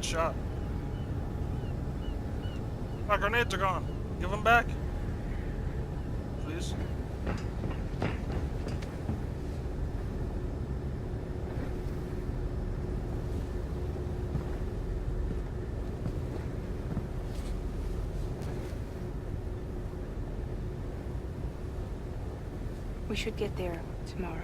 shot. My grenades are gone. Give them back. Please. We should get there tomorrow.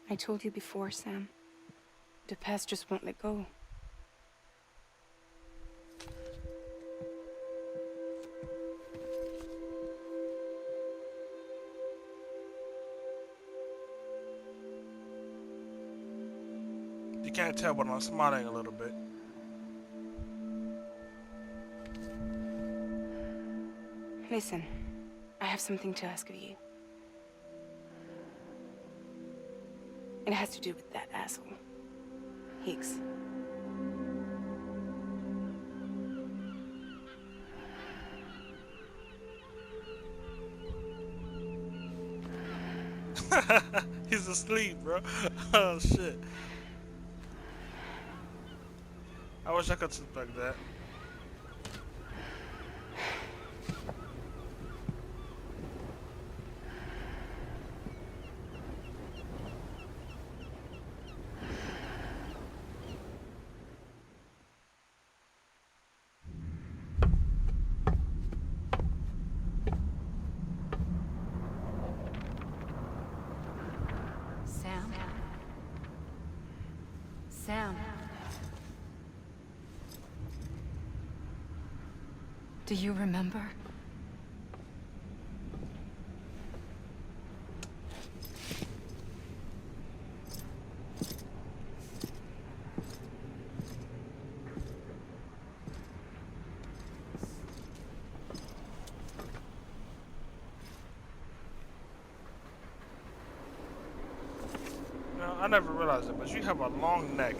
I told you before, Sam. The past just won't let go. You can't tell, but I'm smiling a little bit. Listen, I have something to ask of you. It has to do with that asshole, Higgs. He's asleep, bro. Oh shit. I wish I could suspect that. Sam. Do you remember? No, I never realized it, but you have a long neck.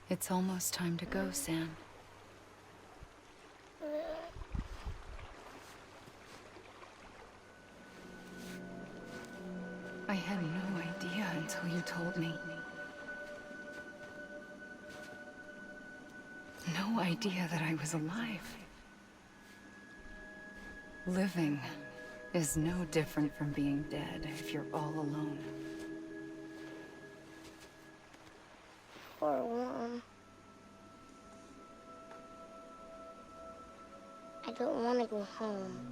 It's almost time to go, Sam. I had no idea until you told me. No idea that I was alive. Living is no different from being dead if you're all alone. For one, I don't want to go home.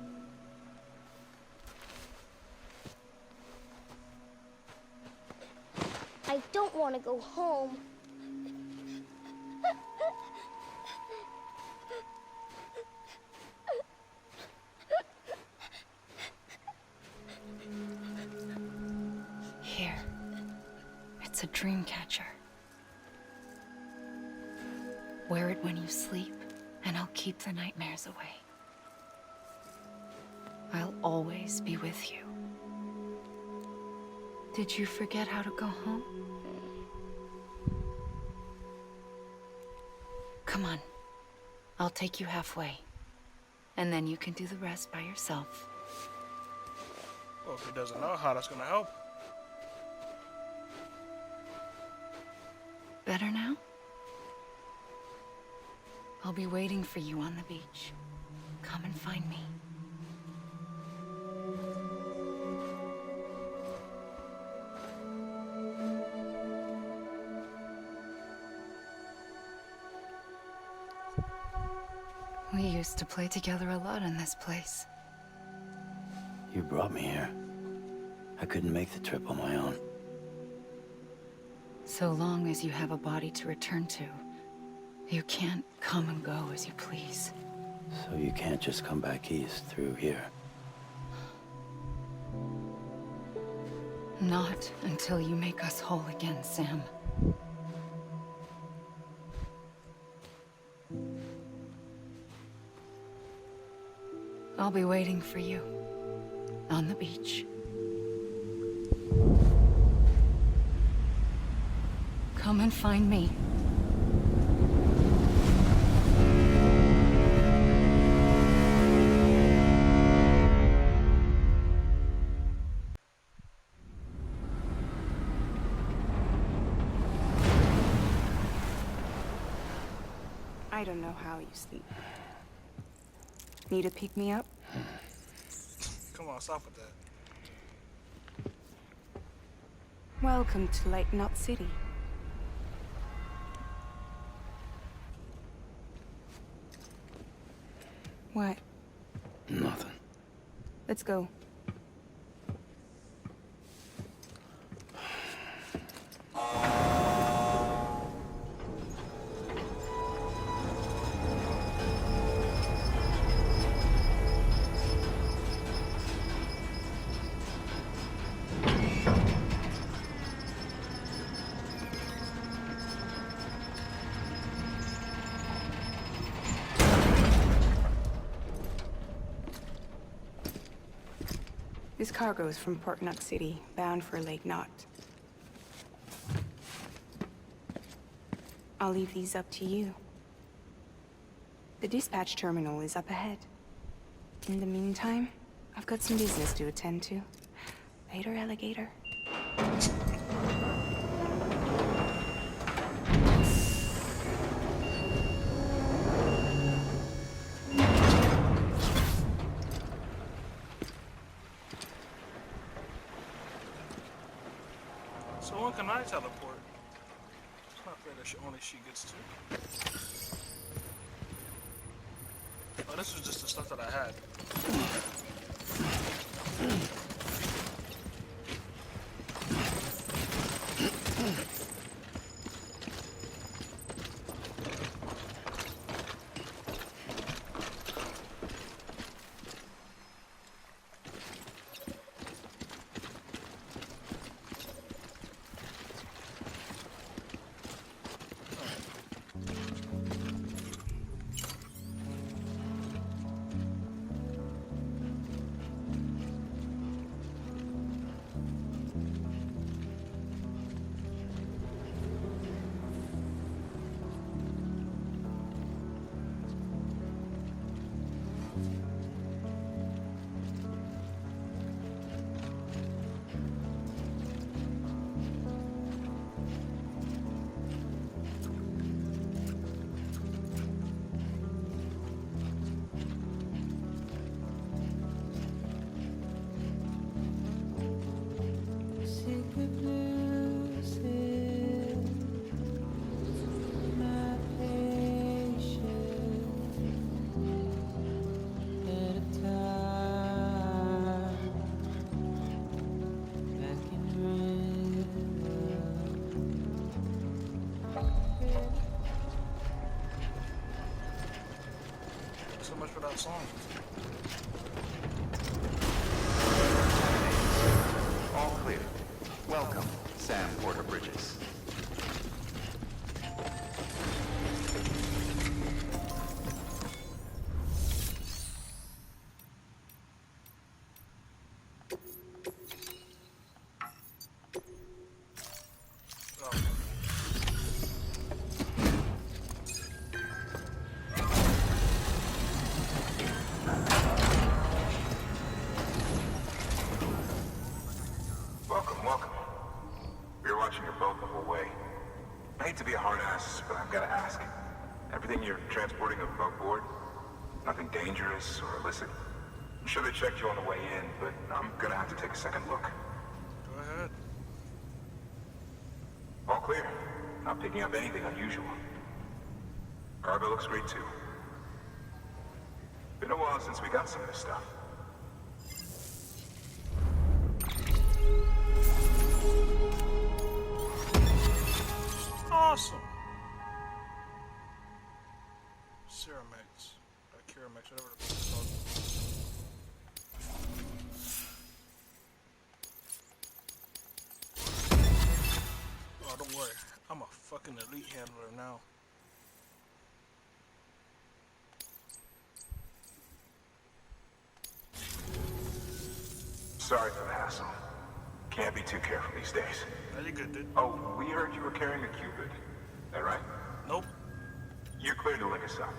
I don't want to go home. Here. It's a dream catcher. Wear it when you sleep, and I'll keep the nightmares away. I'll always be with you. Did you forget how to go home? Come on. I'll take you halfway. And then you can do the rest by yourself. Well, if he doesn't know how that's gonna help. Better now? I'll be waiting for you on the beach. Come and find me. We used to play together a lot in this place. You brought me here. I couldn't make the trip on my own. So long as you have a body to return to, you can't come and go as you please. So you can't just come back east through here. Not until you make us whole again, Sam. I'll be waiting for you on the beach. Come and find me. I don't know how you sleep. Need to pick me up? Come on, stop with that. Welcome to Lake Knot City. What? Nothing. Let's go. This cargo is from Port Knot City, bound for Lake Knot. I'll leave these up to you. The dispatch terminal is up ahead. In the meantime, I've got some business to attend to. Later, alligator. So when can I teleport? It's not fair that only she gets to. Oh, this was just the stuff that I had. So much for that song. All clear. Welcome, Sam Porter Bridges. Welcome. We were watching your boat the whole way. I hate to be a hard ass, but I've got to ask. Everything you're transporting above board? Nothing dangerous or illicit? I'm sure they checked you on the way in, but I'm gonna have to take a second look. Go ahead. All clear. Not picking up anything unusual. Cargo looks great too. since we got some of this stuff. Awesome. Ceramax. Ceramax, whatever the fuck it's called. Oh, don't worry. I'm a fucking elite handler now. Sorry for the hassle. Can't be too careful these days. Are you good, dude? Oh, we heard you were carrying a Cupid. That right? Nope. You're clear to link us up.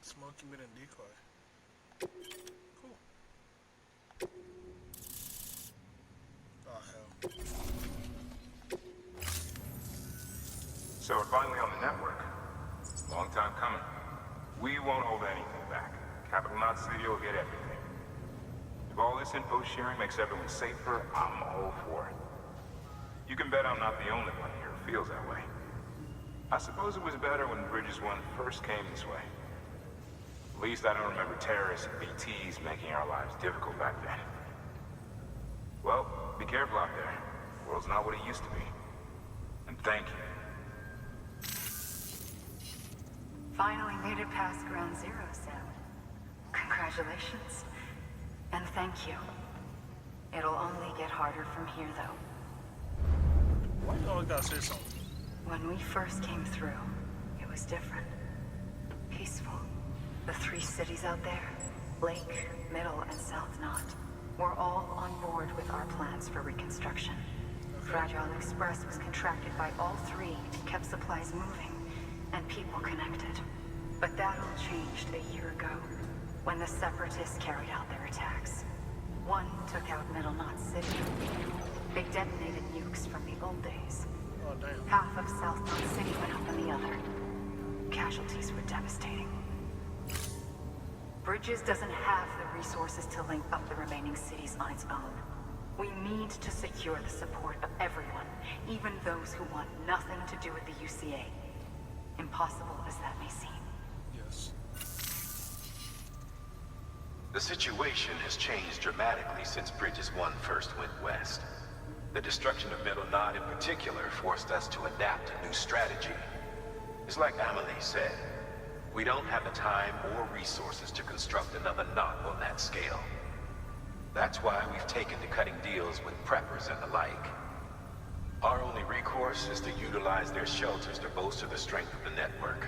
Smoking mid and decoy. Cool. Oh, hell. So we're finally on the network. Long time coming. We won't hold anything back. Capital Knot Studio will get everything. If all this info sharing makes everyone safer, I'm all for it. You can bet I'm not the only one here who feels that way. I suppose it was better when Bridges 1 first came this way. At least I don't remember terrorists and BTs making our lives difficult back then. Well, be careful out there. The world's not what it used to be. And thank you. Finally made it past ground zero, Sam. Congratulations. And thank you. It'll only get harder from here, though. Why you always gotta say something? When we first came through, it was different. Peaceful. The 3 cities out there, Lake, Middle, and South Knot, were all on board with our plans for reconstruction. Fragile Express was contracted by all 3 and kept supplies moving and people connected. But that all changed a year ago, when the Separatists carried out their attacks. One took out Middle Knot City. They detonated nukes from the old days. Oh, damn. Half of South Knot City went up in the other. Casualties were devastating. Bridges doesn't have the resources to link up the remaining cities on its own. We need to secure the support of everyone, even those who want nothing to do with the UCA. Impossible as that may seem. Yes. The situation has changed dramatically since Bridges 1 first went west. The destruction of Middle Knot in particular forced us to adapt a new strategy. It's like Amelie said, we don't have the time or resources to construct another knot on that scale. That's why we've taken to cutting deals with preppers and the like. Our only recourse is to utilize their shelters to bolster the strength of the network.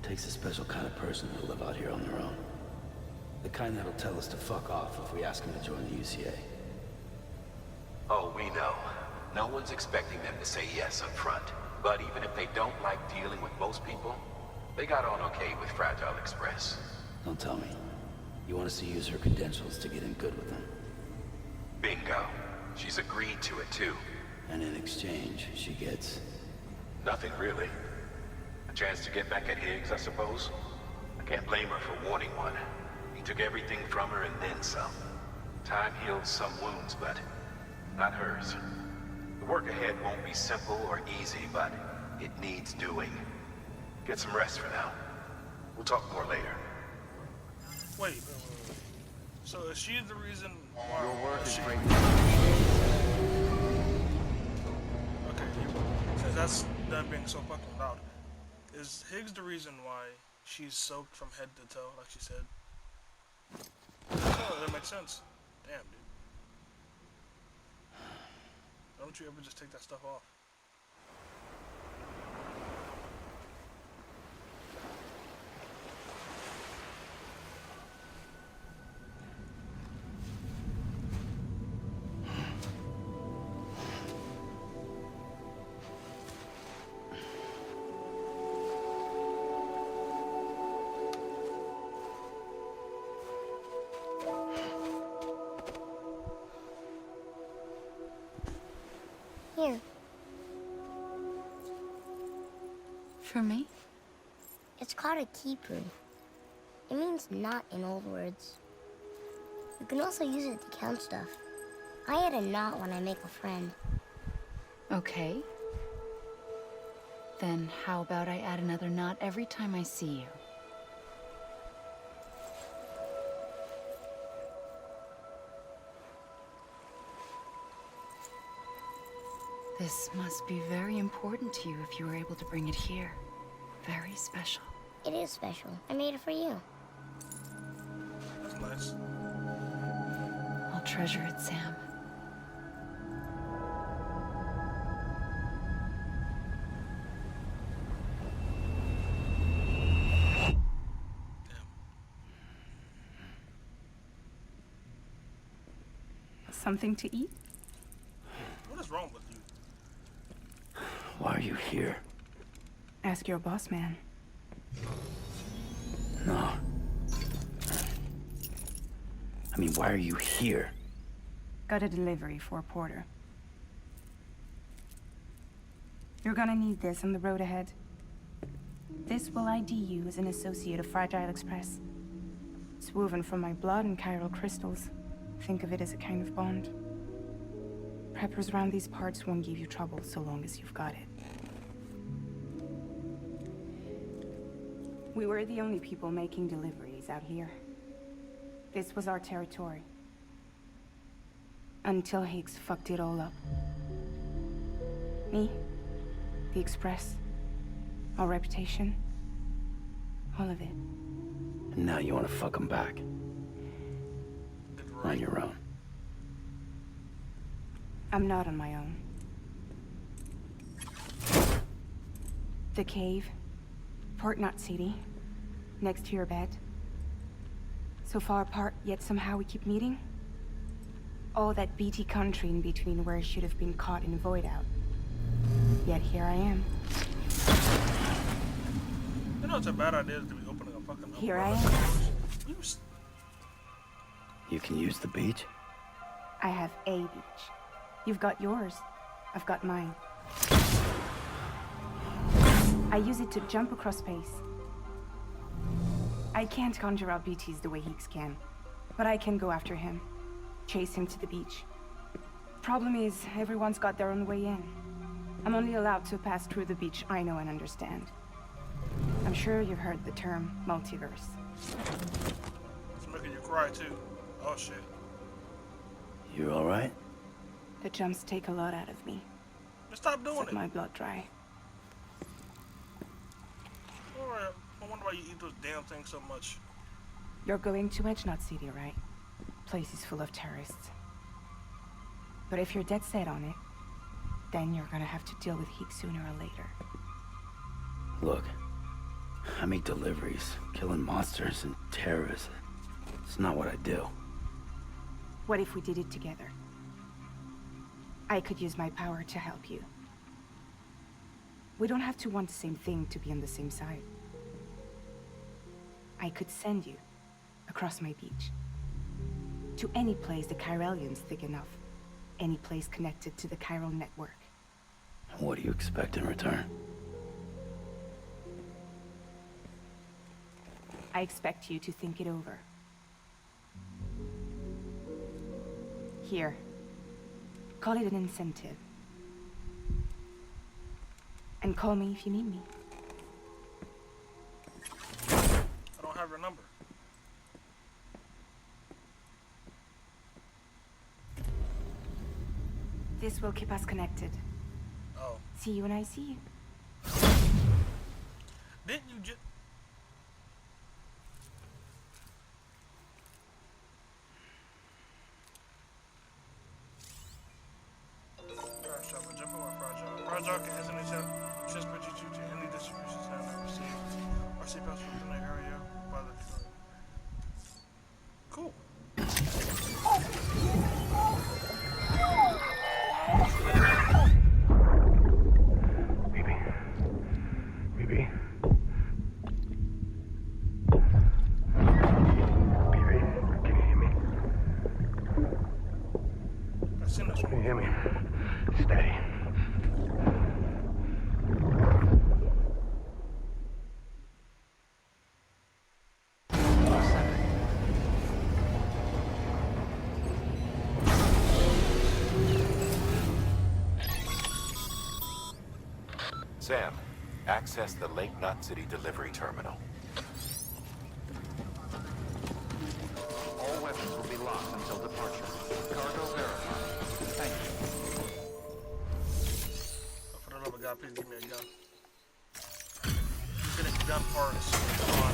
Takes a special kind of person to live out here on their own. The kind that'll tell us to fuck off if we ask them to join the UCA. Oh, we know. No one's expecting them to say yes up front. But even if they don't like dealing with most people, they got on okay with Fragile Express. Don't tell me. You want us to use her credentials to get in good with them. Bingo. She's agreed to it too. And in exchange, she gets... Nothing really. A chance to get back at Higgs, I suppose. I can't blame her for wanting one. He took everything from her and then some. Time heals some wounds, but not hers. The work ahead won't be simple or easy, but it needs doing. Get some rest for now. We'll talk more later. Wait. So is she the reason why... Your work is great. Okay, since that's them being so fucking loud. Is Higgs the reason why she's soaked from head to toe, like she said? Oh, that makes sense. Damn, dude. Don't you ever just take that stuff off? for me? It's called a keeper. It means knot in old words. You can also use it to count stuff. I add a knot when I make a friend. Okay. Then how about I add another knot every time I see you? This must be very important to you if you were able to bring it here. Very special. It is special. I made it for you. That's nice. I'll treasure it, Sam. Something to eat? What is wrong with you? Why are you here? Ask your boss man. No. I mean, why are you here? Got a delivery for Porter. You're gonna need this on the road ahead. This will ID you as an associate of Fragile Express. It's woven from my blood and chiral crystals. Think of it as a kind of bond. Preppers around these parts won't give you trouble so long as you've got it. We were the only people making deliveries out here. This was our territory. Until Higgs fucked it all up. Me, the Express, our reputation, all of it. And now you want to fuck them back. On your own. I'm not on my own. The cave, Port Knot City, next to your bed. So far apart, yet somehow we keep meeting. All that BT country in between where I should have been caught in a void out. Yet here I am. You know it's a bad idea to be opening a fucking... Here I am. You can use the beach? I have a beach. You've got yours. I've got mine. I use it to jump across space. I can't conjure up BTs the way Higgs can, but I can go after him. Chase him to the beach. Problem is, everyone's got their own way in. I'm only allowed to pass through the beach I know and understand. I'm sure you've heard the term multiverse. It's making you cry too. Oh shit. You alright? The jumps take a lot out of me. Just stop doing Set it. my blood dry. Alright, I wonder why you eat those damn things so much. You're going to Edge Knot City, right? Place is full of terrorists. But if you're dead set on it, then you're gonna have to deal with Higgs sooner or later. Look, I make deliveries, killing monsters and terrorists. It's not what I do. What if we did it together? I could use my power to help you. We don't have to want the same thing to be on the same side. I could send you across my beach. To any place the Chiralian's thick enough. Any place connected to the chiral network. What do you expect in return? I expect you to think it over. Here. Call it an incentive. And call me if you need me. I don't have your number. This will keep us connected. Oh. See you when I see you. Didn't you just... Fragile can instantly transport you to any distribution center that receives RC pass within the area by the drone. Cool. BB. Can you hear me? I've seen this Can you one. hear me? Steady. Sam, access the Lake Knot City delivery terminal. All weapons will be locked until departure. Cargo verified. Thank you. For the love of God, please give me a gun. I'm getting gun parts. Come on,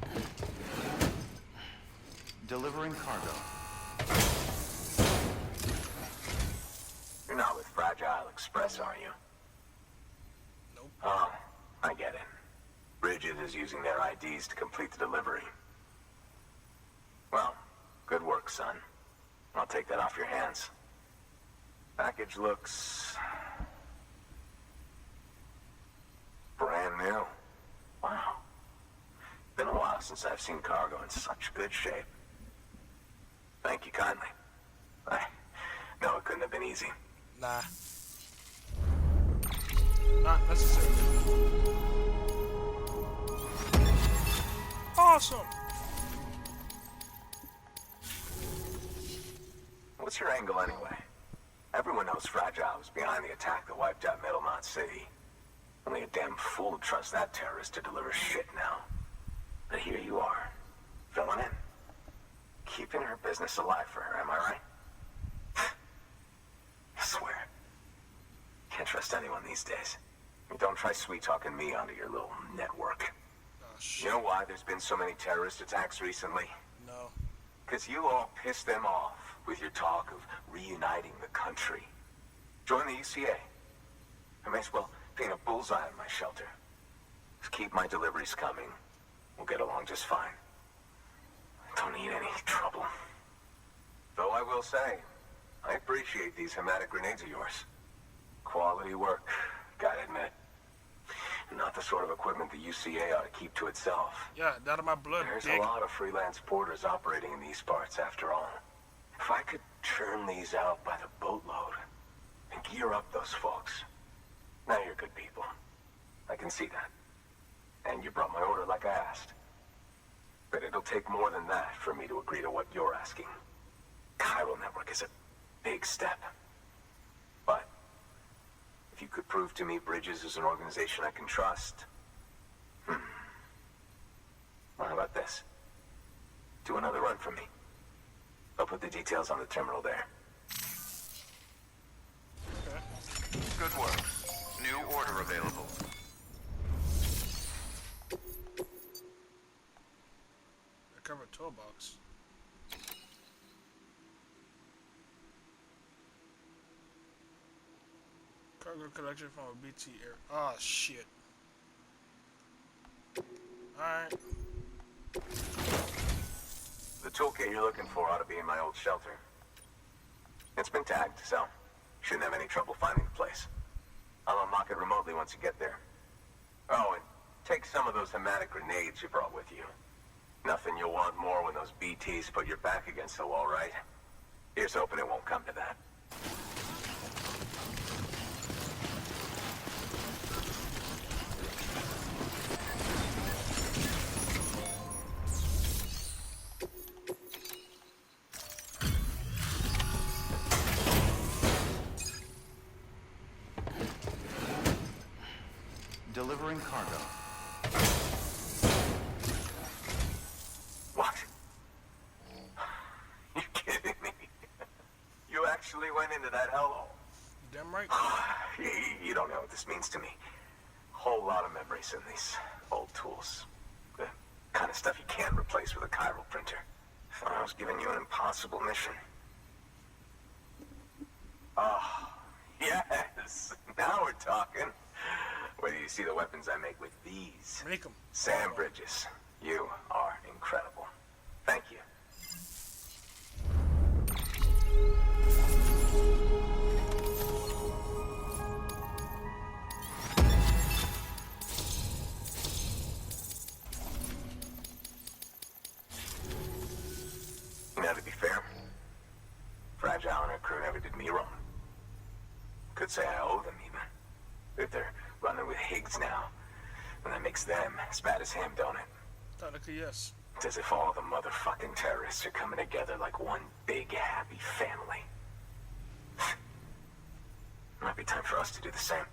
dude. Delivering cargo. You're not with Fragile Express, are you? Nope. Oh, I get it. Bridget is using their IDs to complete the delivery. Well, good work, son. I'll take that off your hands. Package looks... brand new. Wow. Been a while since I've seen cargo in such good shape. Thank you kindly. No, it couldn't have been easy. Nah. Not necessarily. Awesome! What's your angle anyway? Everyone knows Fragile was behind the attack that wiped out Middle Knot City. Only a damn fool would trust that terrorist to deliver shit now. But here you are, filling in. Keeping her business alive for her, am I right? I swear. Can't trust anyone these days. Don't try sweet-talking me onto your little network. Oh, shit. You know why there's been so many terrorist attacks recently? No. Because you all pissed them off with your talk of reuniting the country. Join the UCA. I may as well paint a bullseye on my shelter. Just keep my deliveries coming. We'll get along just fine. I don't need any trouble. Though I will say, I appreciate these hematic grenades of yours. Quality work, gotta admit. Not the sort of equipment the UCA ought to keep to itself. Yeah, that of my blood, There's dick. a lot of freelance porters operating in these parts after all. If I could churn these out by the boatload and gear up those folks. Now you're good people. I can see that. And you brought my order like I asked. But it'll take more than that for me to agree to what you're asking. Chiral Network is a big step. But if you could prove to me Bridges is an organization I can trust, well, how about this? Do another run for me. I'll put the details on the terminal there. Okay. Good work. New order available. Recover toolbox. Cargo collection from a BT air. Ah, shit. Alright. The toolkit you're looking for ought to be in my old shelter. It's been tagged, so shouldn't have any trouble finding the place. I'll unlock it remotely once you get there. Oh, and take some of those hematic grenades you brought with you. Nothing you'll want more when those BTs put your back against the wall, right? Here's hoping it won't come to that. Delivering cargo. What? You kidding me? You actually went into that hellhole? Damn right. You don't know what this means to me. Whole lot of memories in these old tools. The kind of stuff you can't replace with a chiral printer. Thought I was giving you an impossible mission. Oh, yes. Now we're talking. Where do you see the weapons I make with these? Make 'em. Sam Bridges, you are incredible. Thank you. Now, to be fair, Fragile and her crew never did me wrong. Could say I owe them, even. If they're running with Higgs now, and that makes them as bad as him, don't it? Technically, yes. It's as if all the motherfucking terrorists are coming together like one big happy family. Might be time for us to do the same.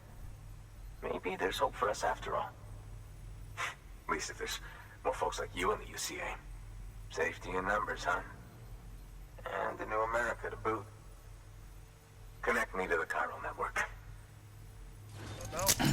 Maybe there's hope for us after all. At least if there's more folks like you in the UCA. Safety in numbers, huh? And the new America to boot. Connect me to the chiral network. No doubt.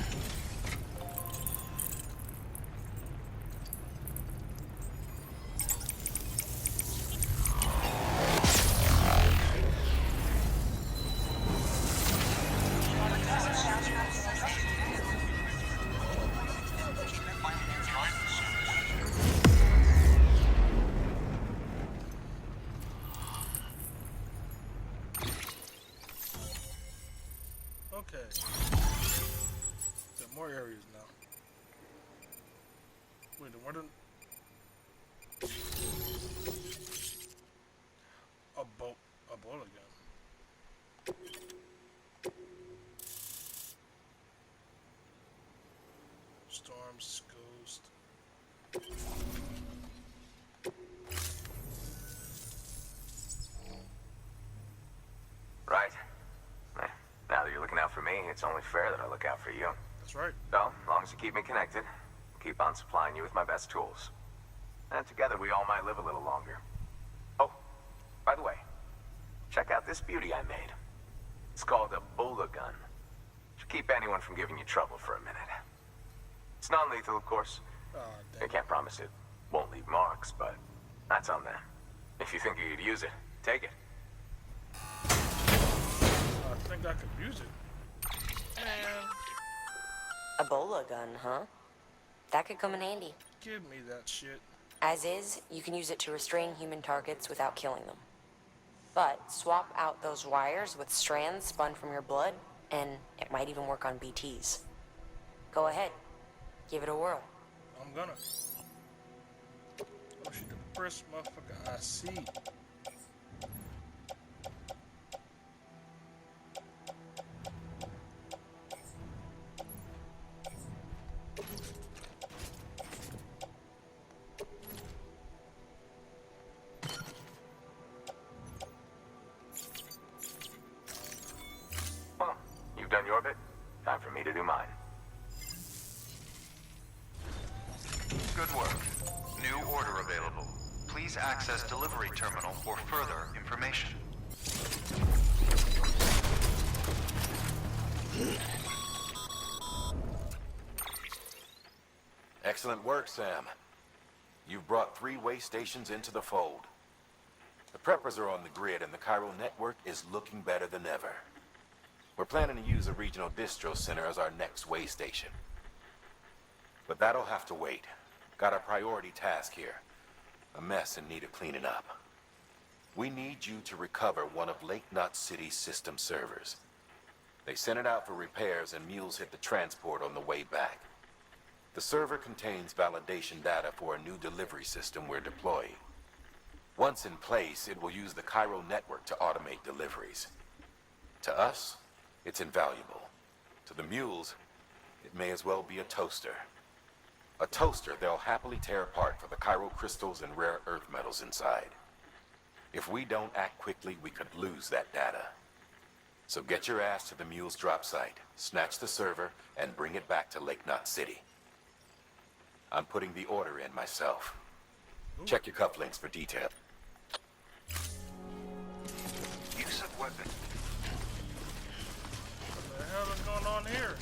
Okay. There are more areas now. Wait, what did... A boat again. Storms, ghost. Right. Now that you're looking out for me, it's only fair that I look out for you. That's right. So, as long as you keep me connected, I'll keep on supplying you with my best tools. And together we all might live a little longer. Oh, by the way, check out this beauty I made. It's called a Bola gun. Should keep anyone from giving you trouble for a minute. It's non-lethal, of course. Oh, I damn. can't promise it won't leave marks, but that's on them. If you think you could use it, take it. I think I could use it. Man, A Bola gun, huh? That could come in handy. give me that shit. As is, you can use it to restrain human targets without killing them. But swap out those wires with strands spun from your blood, and it might even work on BTs. Go ahead. Give it a whirl. I'm gonna. Oh shit, the first motherfucker I see. Well, you've done your bit. Time for me to do mine. Good work. New order available. Please access delivery terminal for further information. Excellent work, Sam. You've brought 3 way stations into the fold. The preppers are on the grid and the chiral network is looking better than ever. We're planning to use a regional distro center as our next way station. But that'll have to wait. Got a priority task here. A mess in need of cleaning up. We need you to recover one of Lake Knot City's system servers. They sent it out for repairs and mules hit the transport on the way back. The server contains validation data for a new delivery system we're deploying. Once in place, it will use the chiral network to automate deliveries. To us, it's invaluable. To the mules, it may as well be a toaster. A toaster they'll happily tear apart for the chiral crystals and rare earth metals inside. If we don't act quickly, we could lose that data. So get your ass to the mule's drop site, snatch the server, and bring it back to Lake Knot City. I'm putting the order in myself. Check your cufflinks for detail. Use of weapon. What the hell is going on here?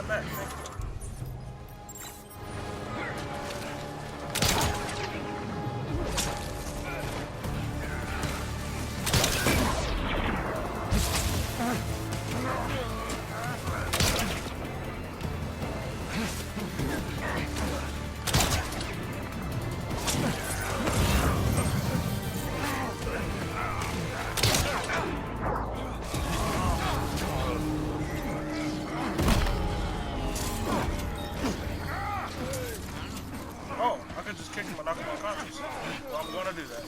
that back. Thank you. Oh, I could just kick him and knock him unconscious. Well, I'm gonna do that.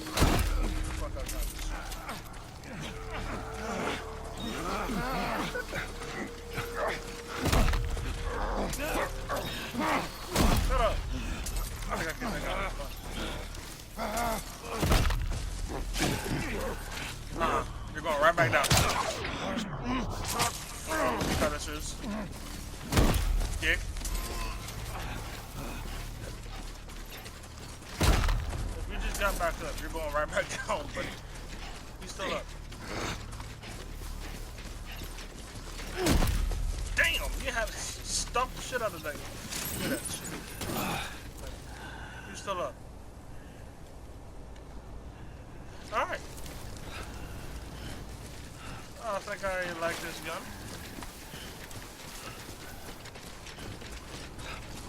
Fuck unconscious. Shut up. I think I can take out this one. You're going right back down. Finishers. Kick. If you just got back up, you're going right back down, buddy. He's still up. Damn, you have stuffed the shit out of that. Look at that shit. You're still up. Alright. I think I like this gun.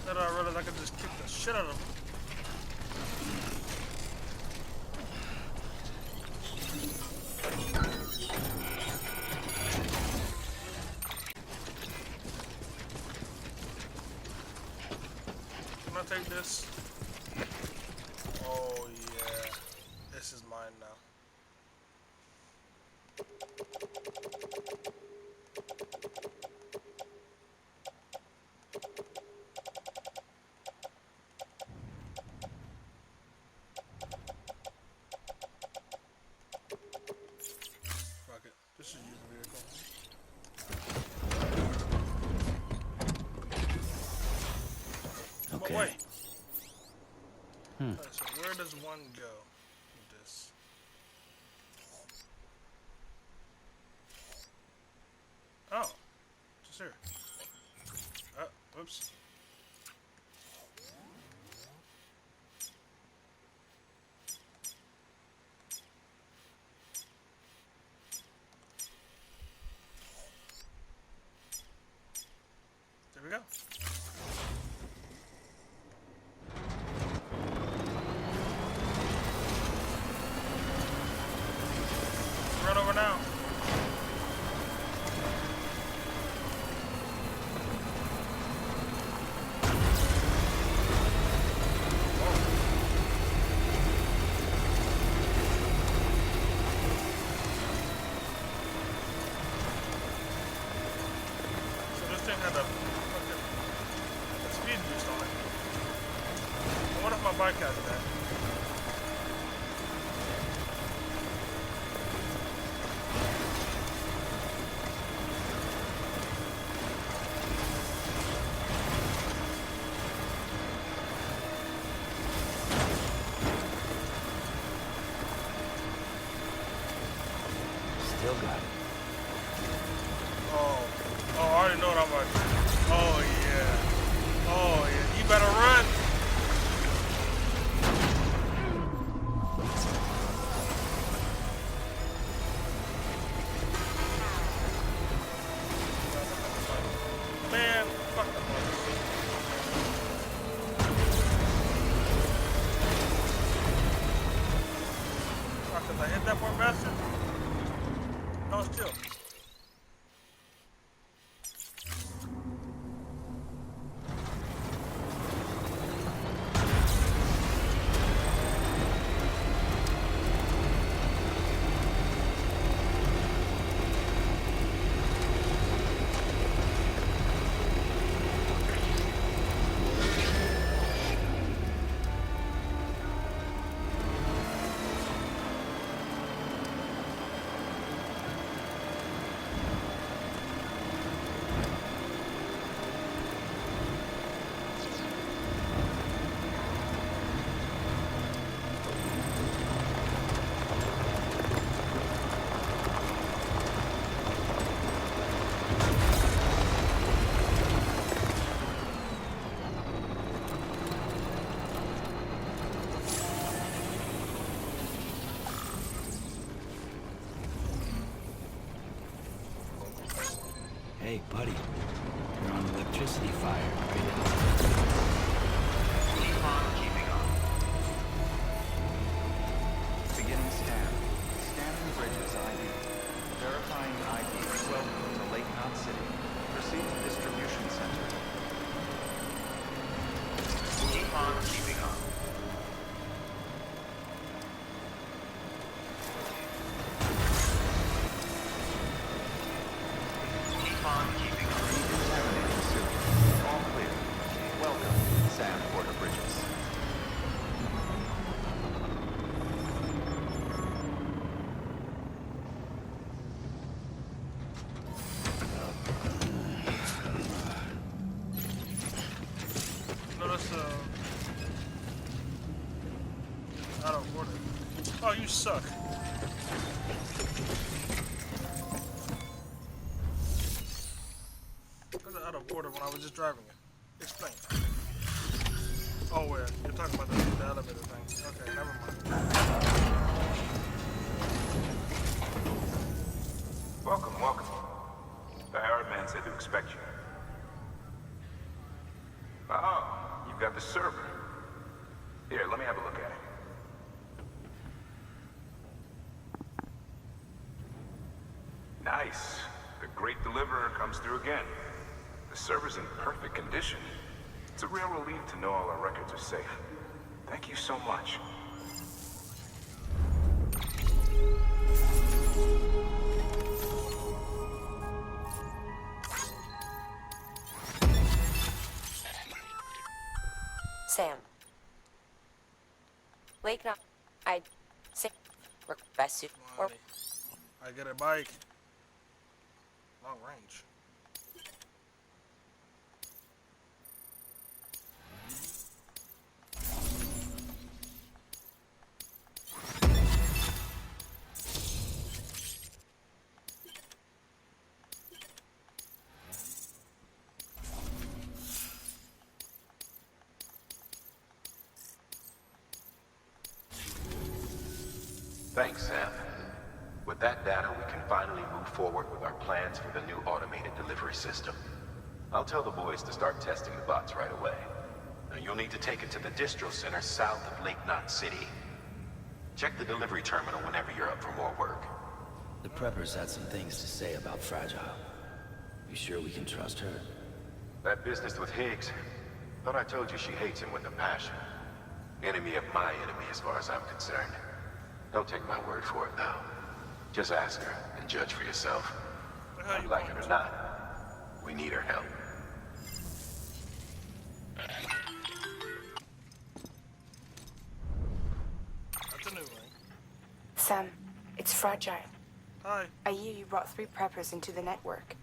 Then I realized I could just kick the shit out of him. Can I take this? Oh yeah. This is mine now. Fuck it. This is used vehicle. Okay. But wait. Alright, so where does one go with this? Oh. Just here. Whoops. There we go. Run over now. So this thing had a fucking speed boost on it. I wonder if my bike has that. Still got it. Oh, I already know what I'm about to do. Oh yeah. Oh yeah. You better run. Man, fuck the bugs. Fuck, did I hit that poor bastard? No, still. Hey, buddy. You're on electricity fire right now. Keep on keeping on. Beginning scan. Scanning Bridges ID. Verifying ID. Welcome to Lake Knot City. Proceed to distribution center. Keep on keeping on. Keep on keeping on. Decontaminating suit. All clear. Welcome, Sam Porter Bridges. No, that's out of order. Oh, you suck. That's out of order when I was just driving it. Explain. Oh, where? You're talking about the elevator thing. Okay, never mind. Welcome, welcome. The hired man said to expect you. Oh, you've got the server. Here, let me have a look at it. Nice. The great deliverer comes through again. The server's in perfect condition. It's a real relief to know all our records are safe. Thank you so much. Sam. Lake Knot. I say best suit or Money. I get a bike. Long range. Thanks, Sam. With that data, we can finally move forward with our plans for the new automated delivery system. I'll tell the boys to start testing the bots right away. Now, you'll need to take it to the distro center south of Lake Knot City. Check the delivery terminal whenever you're up for more work. The preppers had some things to say about Fragile. You sure we can trust her? That business with Higgs, thought I told you she hates him with a passion. Enemy of my enemy as far as I'm concerned. Don't take my word for it, though. Just ask her and judge for yourself. How you Like it or not, we need her help. That's a new ring. Sam, it's Fragile. Hi. I hear you brought 3 preppers into the network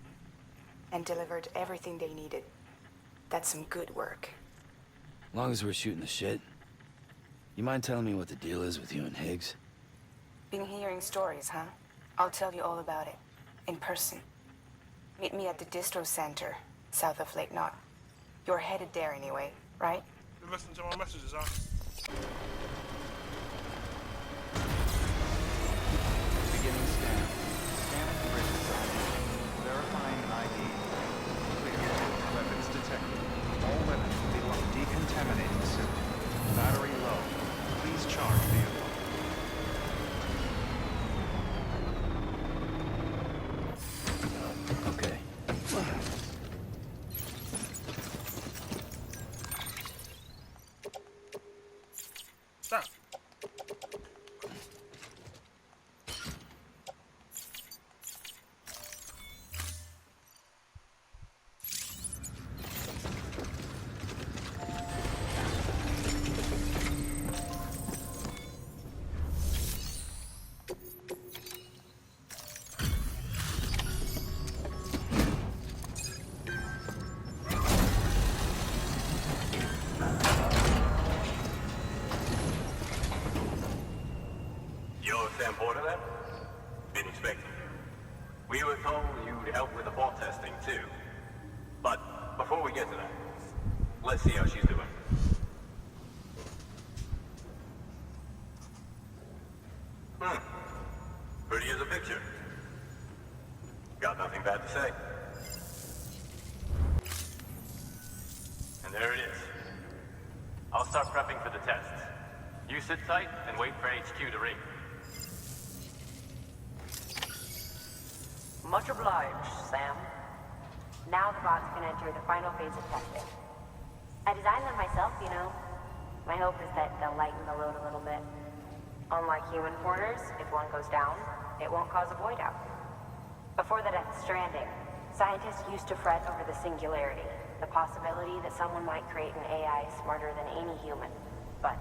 and delivered everything they needed. That's some good work. Long as we're shooting the shit. You mind telling me what the deal is with you and Higgs? Been hearing stories, huh? I'll tell you all about it. In person. Meet me at the distro center, south of Lake Knot. You're headed there anyway, right? You listen to my messages, huh? Beginning scan. Scanning Bridges ID. Verifying ID. Clear. Weapons detected. All weapons below. Decontaminating suit. Battery low. Please charge vehicle. Okay. Stop. You're Sam Porter then? Been expecting you. We were told you'd help with the bot testing too. But before we get to that, let's see how she's doing. Pretty as a picture. Got nothing bad to say. start prepping for the tests. You sit tight and wait for HQ to ring. Much obliged, Sam. Now the bots can enter the final phase of testing. I designed them myself, you know. My hope is that they'll lighten the load a little bit. Unlike human porters, if one goes down, it won't cause a void out. Before the death of Stranding, scientists used to fret over the singularity, the possibility that someone might create an AI smarter than any human. But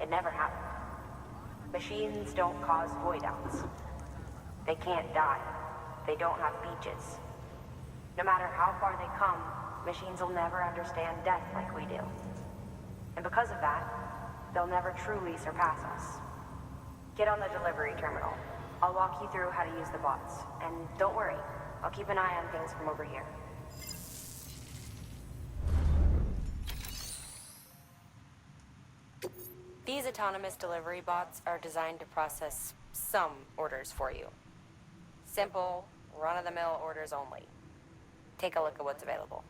it never happened. Machines don't cause void outs. They can't die. They don't have beaches. No matter how far they come, machines will never understand death like we do. And because of that, they'll never truly surpass us. Get on the delivery terminal. I'll walk you through how to use the bots. And don't worry, I'll keep an eye on things from over here. These autonomous delivery bots are designed to process some orders for you. Simple, run-of-the-mill orders only. Take a look at what's available.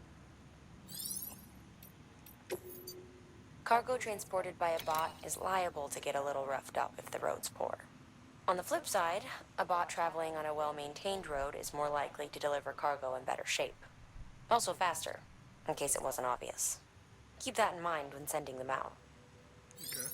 Cargo transported by a bot is liable to get a little roughed up if the road's poor. On the flip side, a bot traveling on a well-maintained road is more likely to deliver cargo in better shape. Also faster, in case it wasn't obvious. Keep that in mind when sending them out. Okay.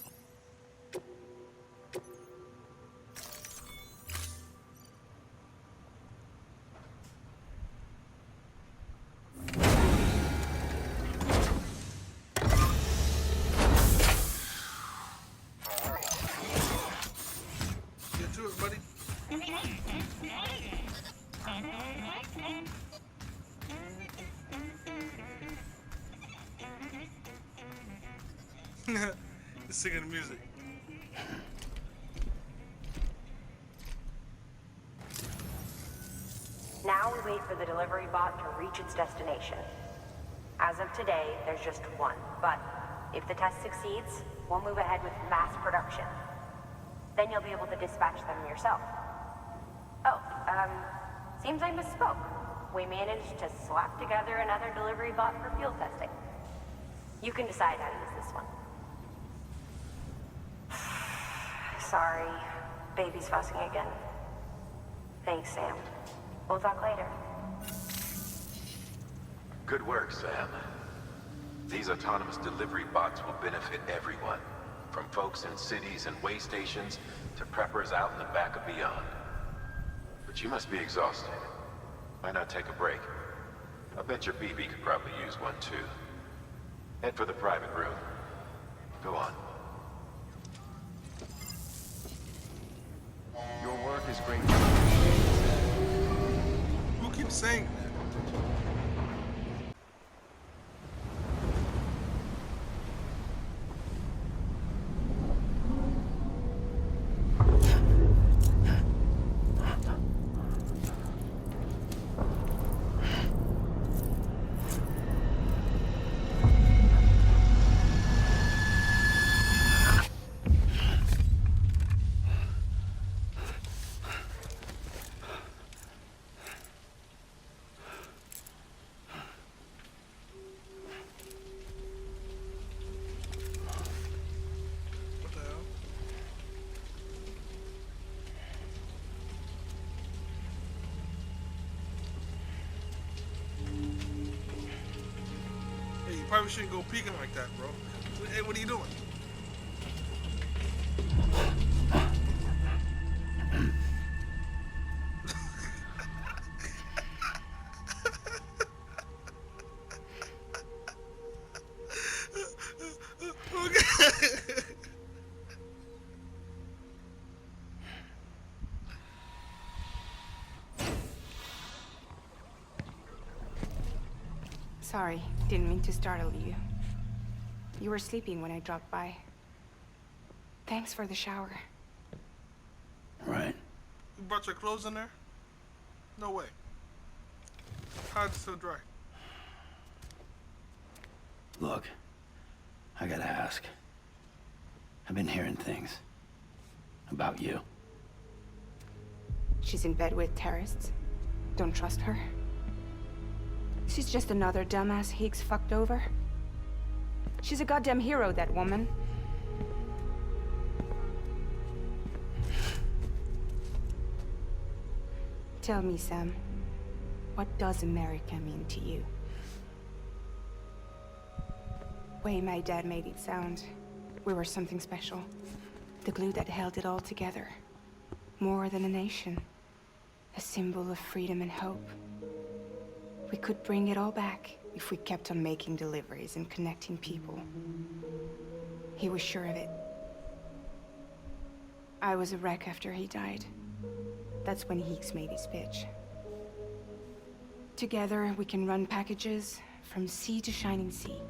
Get to it, buddy. He's singing the music. Now we wait for the delivery bot to reach its destination. As of today, there's just one, but if the test succeeds, we'll move ahead with mass production. Then you'll be able to dispatch them yourself. Oh, seems I misspoke. We managed to slap together another delivery bot for field testing. You can decide how to use this one. Sorry, baby's fussing again. Thanks, Sam. We'll talk later. Good work, Sam. These autonomous delivery bots will benefit everyone, from folks in cities and way stations to preppers out in the back and beyond. But you must be exhausted. Why not take a break? I bet your BB could probably use one too. Head for the private room. Go on. Your work is great. Who keeps saying that? Probably shouldn't go peeking like that, bro. Hey, what are you doing? Sorry, didn't mean to startle you. You were sleeping when I dropped by. Thanks for the shower. Right. You brought your clothes in there? No way. How's it so dry? Look, I gotta ask. I've been hearing things about you. She's in bed with terrorists. Don't trust her. She's just another dumbass Higgs fucked over. She's a goddamn hero, that woman. Tell me, Sam, what does America mean to you? Way my dad made it sound, we were something special. The glue that held it all together. More than a nation. A symbol of freedom and hope. We could bring it all back if we kept on making deliveries and connecting people. He was sure of it. I was a wreck after he died. That's when Higgs made his pitch. Together, we can run packages from sea to shining sea.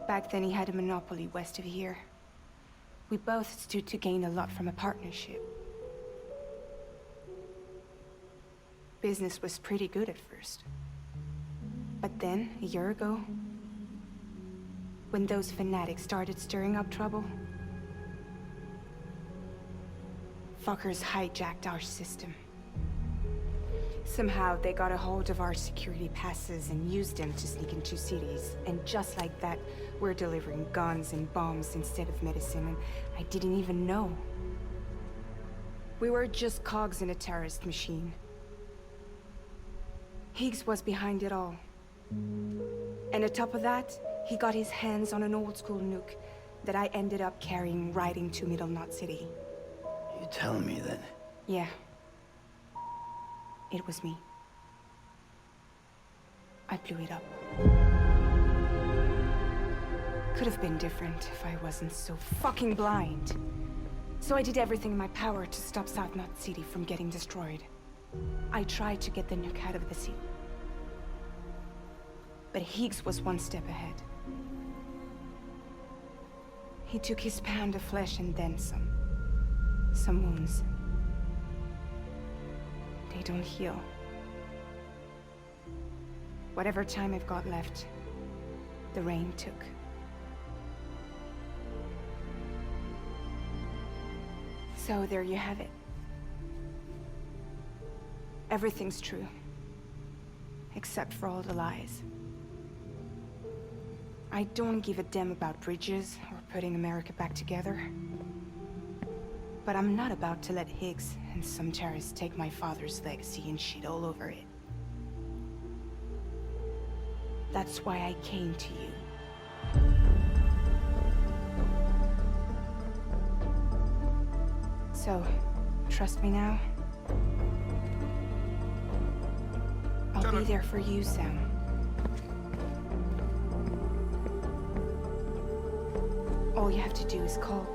Back then, he had a monopoly west of here. We both stood to gain a lot from a partnership. Business was pretty good at first. But then, a year ago, when those fanatics started stirring up trouble, fuckers hijacked our system. Somehow, they got a hold of our security passes and used them to sneak into cities. And just like that, we're delivering guns and bombs instead of medicine, and I didn't even know. We were just cogs in a terrorist machine. Higgs was behind it all. And on top of that, he got his hands on an old-school nuke that I ended up carrying right into Middle Knot City. You telling me that? Yeah. It was me. I blew it up. Could have been different if I wasn't so fucking blind. So I did everything in my power to stop South Knot City from getting destroyed. I tried to get the nuke out of the city. But Higgs was one step ahead. He took his pound of flesh and then some. Some wounds. They don't heal. Whatever time I've got left, the rain took. So there you have it. Everything's true. Except for all the lies. I don't give a damn about bridges or putting America back together. But I'm not about to let Higgs and some terrorists take my father's legacy and shit all over it. That's why I came to you. So, trust me now? I'll be there for you, Sam. All you have to do is call.